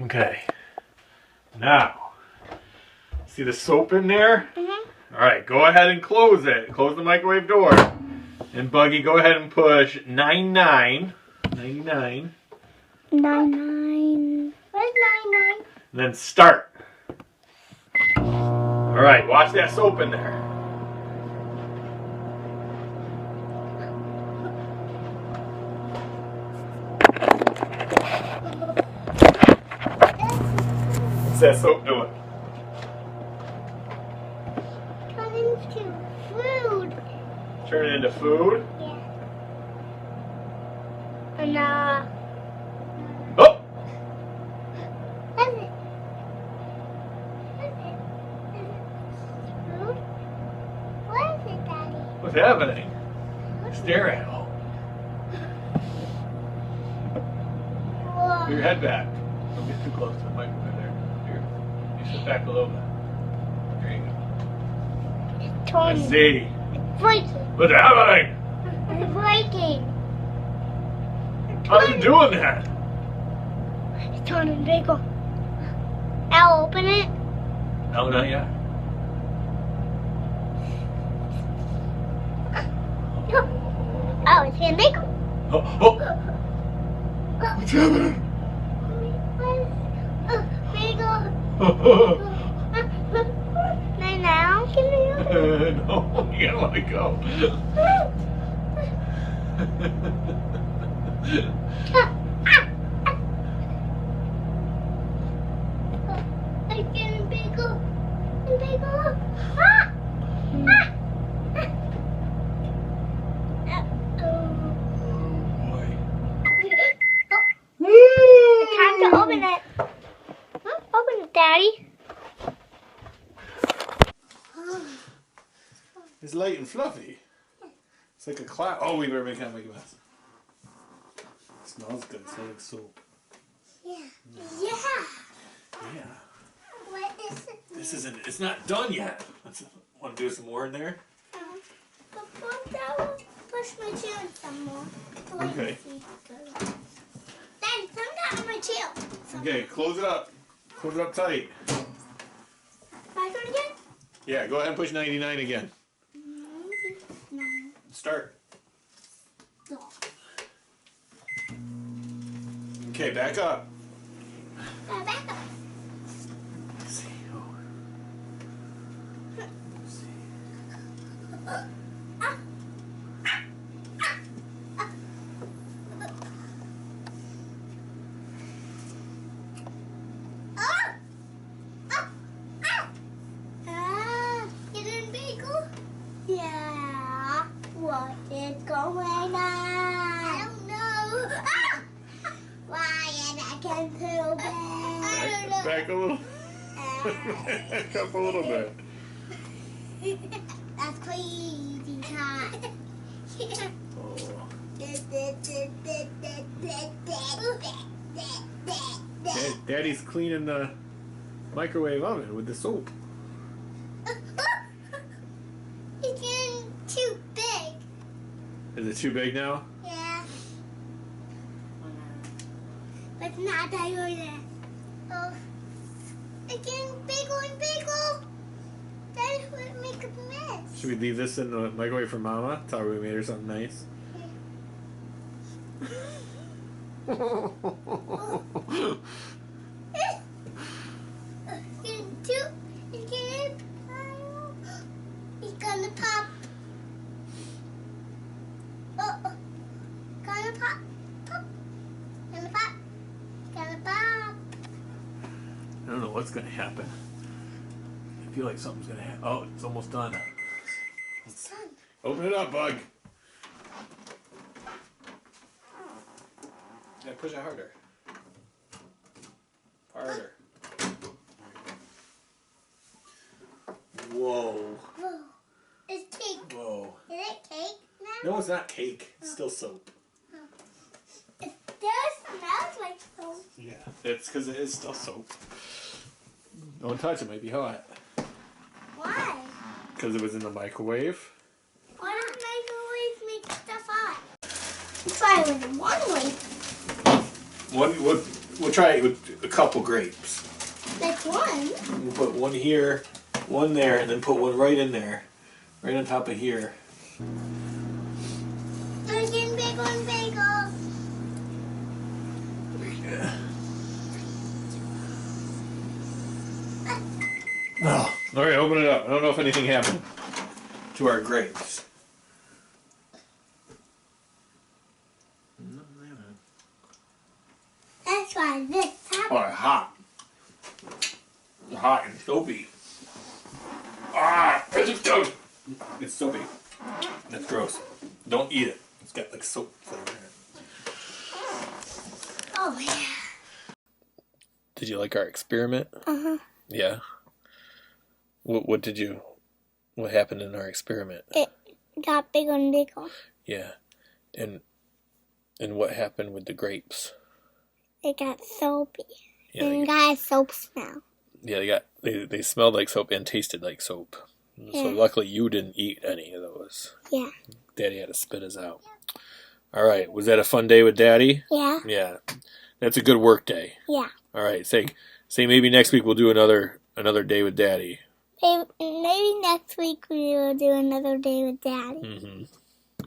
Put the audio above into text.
Okay. Now, see the soap in there? Mm-hmm. Alright, go ahead and close it. Close the microwave door. And Buggy, go ahead and push 99. 99. 99. Where's 99? And then start. Alright, watch that soap in there. What's that soap doing? Turn into food. Turn it into food? Yeah. And Oh! What is it? What is it? Is it food? What is it, Daddy? What's happening? Stare at it. Whoa. Put your head back. Don't get too close to the microwave there. Here. You sit back a little bit. There you go. It's turning. Let's see. It's breaking. What's happening? It's breaking. How are you doing that? It's turning bigger. I'll open it. No, not yet. Oh, it's getting bigger. Oh, oh. What's happening? Bigger. Now, can you? No, you gotta let it go. It's getting bigger and bigger. Ah! Ah! It's time to open it. Open it, Daddy. It's light and fluffy. It's like a cloud. Oh, we better make a mess. It smells good. It smells like soap. Yeah. Yeah. Yeah. What is it? This isn't. It's not done yet. Want to do some more in there? Push my chair some more. Okay. Daddy, come down on my chair. Okay, close it up. Close it up tight. Back on again? Yeah, go ahead and push 99 again. 99. Start. Okay, back up. Back up. Let's see. Oh. Let's see. Getting bigger? Yeah. What is going on? I don't know. Why am I getting too big? I don't know. Back a little. Back up a little bit. That's crazy time. Oh. Daddy's cleaning the microwave oven with the soap. It's getting too big. Is it too big now? Yeah. But not that you're there. Oh. It's getting bigger and bigger. That would make a mess. Should we leave this in the microwave for Mama? Tell her we made her something nice. It's gonna pop. Oh, gonna pop, pop, gonna pop, gonna pop. I don't know what's gonna happen. I feel like something's gonna happen. Oh, it's almost done. It's done. Open it up, Bug. Yeah, push it harder. Harder. Whoa. Whoa. It's cake. Whoa. Is it cake now? No, it's not cake. It's still soap. It still smells like soap. Yeah, it's because it is still soap. Don't touch it. It might be hot. Why? Because it was in the microwave. Why don't microwaves make stuff hot? Try it with one way. We'll try it with a couple grapes. Like one? We'll put one here, one there, and then put one right in there. Right on top of here. Making bagel and bagel. Yeah. Oh, all right, open it up. I don't know if anything happened to our grapes. That's why this Oh, happened. they're hot. They're hot and soapy. Ah, it's soapy. That's gross. Don't eat it. It's got like soap flavor in it. Oh yeah. Did you like our experiment? Yeah. What happened in our experiment? It got bigger and bigger. Yeah. And what happened with the grapes? It got soapy. Yeah, And got a soap smell. yeah, they smelled like soap and tasted like soap. So luckily you didn't eat any of those. Yeah. Daddy had to spit us out. All right. Was that a fun day with Daddy? Yeah. Yeah. That's a good work day. Yeah. All right. Say maybe next week we'll do another day with Daddy. Maybe next week we will do another day with Daddy. Mm-hmm.